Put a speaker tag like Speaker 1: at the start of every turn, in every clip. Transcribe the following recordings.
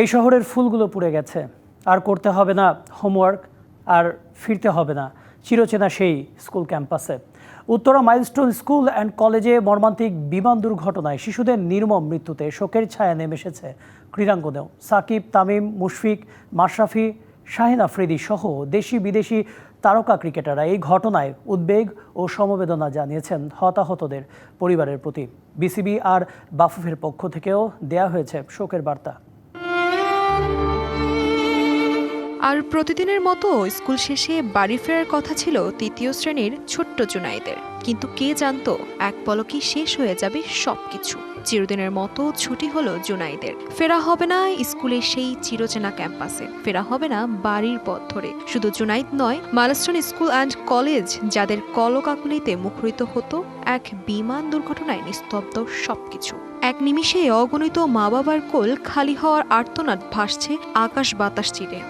Speaker 1: এই শহরের ফুলগুলো পুড়ে গেছে, আর করতে হবে না হোমওয়ার্ক, আর ফিরতে হবে না চিরচেনা সেই স্কুল ক্যাম্পাসে। উত্তরা মাইলস্টোন স্কুল অ্যান্ড কলেজে মর্মান্তিক বিমান দুর্ঘটনায় শিশুদের নির্মম মৃত্যুতে শোকের ছায়া নেমে এসেছে ক্রীড়াঙ্গনেও। সাকিব, তামিম, মুশফিক, মাশরাফি, শাহিন আফ্রিদি সহ দেশি বিদেশি তারকা ক্রিকেটাররা এই ঘটনায় উদ্বেগ ও সমবেদনা জানিয়েছেন হতাহতদের পরিবারের প্রতি। বিসিবি আর বাফুফের পক্ষ থেকেও দেয়া হয়েছে শোকের বার্তা।
Speaker 2: আর প্রতিদিনের মতো স্কুল শেষে বাড়ি ফেরার কথা ছিল তৃতীয় শ্রেণীর ছোট্ট জুনাইদের, কিন্তু কে জানতো এক পলকেই শেষ হয়ে যাবে সবকিছু। চিরদিনের মতো ছুটি হলো জুনাইদের। ফেরা হবে না স্কুলের সেই চিরচেনা ক্যাম্পাসে, ফেরা হবে না বাড়ির পথ ধরে। শুধু জুনাইদ নয়, মাইলস্টোন স্কুল অ্যান্ড কলেজ, যাদের কলকাকলিতে মুখরিত হতো এক বিমান দুর্ঘটনায় নিস্তব্ধ সবকিছু। এক নিমিষে অগণিত মা বাবার কোল খালি হওয়ার আর্তনাদ ভাসছে আকাশ বাতাস চিরে।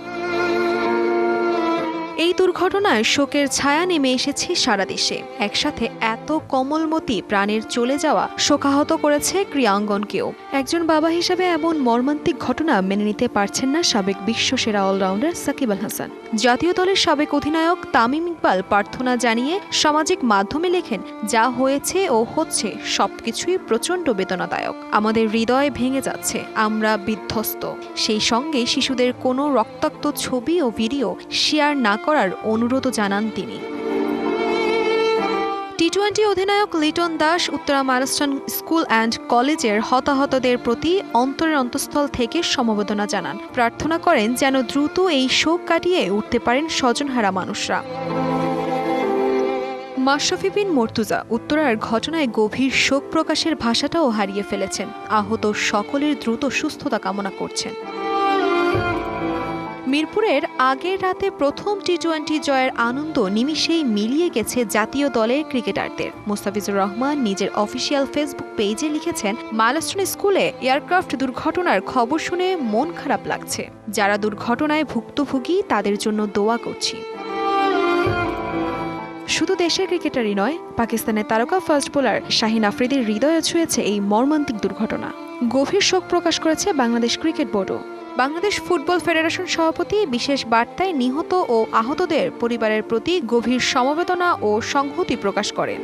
Speaker 2: এই দুর্ঘটনায় শোকের ছায়া নেমে এসেছে সারা দেশে। একসাথে এত কোমলমতি প্রাণের চলে যাওয়া শোকাহত করেছে ক্রীড়াঙ্গনকেও। একজন বাবা হিসেবে এমন মর্মান্তিক ঘটনা মেনে নিতে পারছেন না সাবেক বিশ্বসেরা অলরাউন্ডার সাকিব আল হাসান। জাতীয় দলের সাবেক অধিনায়ক তামিম ইকবাল প্রার্থনা জানিয়ে সামাজিক মাধ্যমে লেখেন, যা হয়েছে ও হচ্ছে সবকিছুই প্রচণ্ড বেদনাদায়ক। আমাদের হৃদয় ভেঙে যাচ্ছে, আমরা বিধ্বস্ত। সেই সঙ্গে শিশুদের কোনো রক্তাক্ত ছবি ও ভিডিও শেয়ার না করার অনুরোধ জানান তিনি। টি-20 অধিনায়ক Liton Das Uttara milestone school and কলেজের হতাহতদের প্রতি অন্তরের অন্তঃস্থল থেকে সমবেদনা জানান। প্রার্থনা করেন যেন দ্রুত এই শোক কাটিয়ে উঠতে পারেন স্বজনহারা মানুষরা। মাশরাফি বিন মর্তুজা উত্তরার ঘটনায় গভীর শোক প্রকাশের ভাষাটাও হারিয়ে ফেলেছেন। আহত সকলের দ্রুত সুস্থতা কামনা করছেন। মিরপুরের আগের রাতে প্রথম টি-20 জয়ের আনন্দ নিমিষেই মিলিয়ে গেছে জাতীয় দলের ক্রিকেটারদের। মুস্তাফিজুর রহমান নিজের অফিসিয়াল ফেসবুক পেজে লিখেছেন, মাইলস্টোন স্কুলে এয়ারক্রাফট দুর্ঘটনার খবর শুনে মন খারাপ লাগছে। যারা দুর্ঘটনায় ভুক্তভোগী তাদের জন্য দোয়া করছি। শুধু দেশের ক্রিকেটারই নয়, পাকিস্তানের তারকা ফাস্ট বোলার শাহিন আফ্রিদির হৃদয়ে ছুঁয়েছে এই মর্মান্তিক দুর্ঘটনা। গভীর শোক প্রকাশ করেছে বাংলাদেশ ক্রিকেট বোর্ডও। বাংলাদেশ ফুটবল ফেডারেশন সভাপতি বিশেষ বার্তায় নিহত ও আহতদের পরিবারের প্রতি গভীর সমবেদনা ও সংহতি প্রকাশ করেন।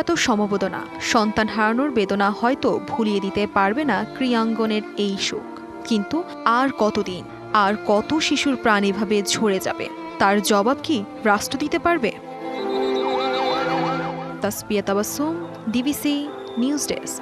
Speaker 2: এত সমবেদনা, সন্তান হারানোর বেদনা হয়তো ভুলিয়ে দিতে পারবে না ক্রীড়াঙ্গনের এই শোক। কিন্তু আর কতদিন, আর কত শিশুর প্রাণ এভাবে ঝরে যাবে? তার জবাব কি রাষ্ট্র দিতে পারবে? Tasfia Tabassum, DBC news desk.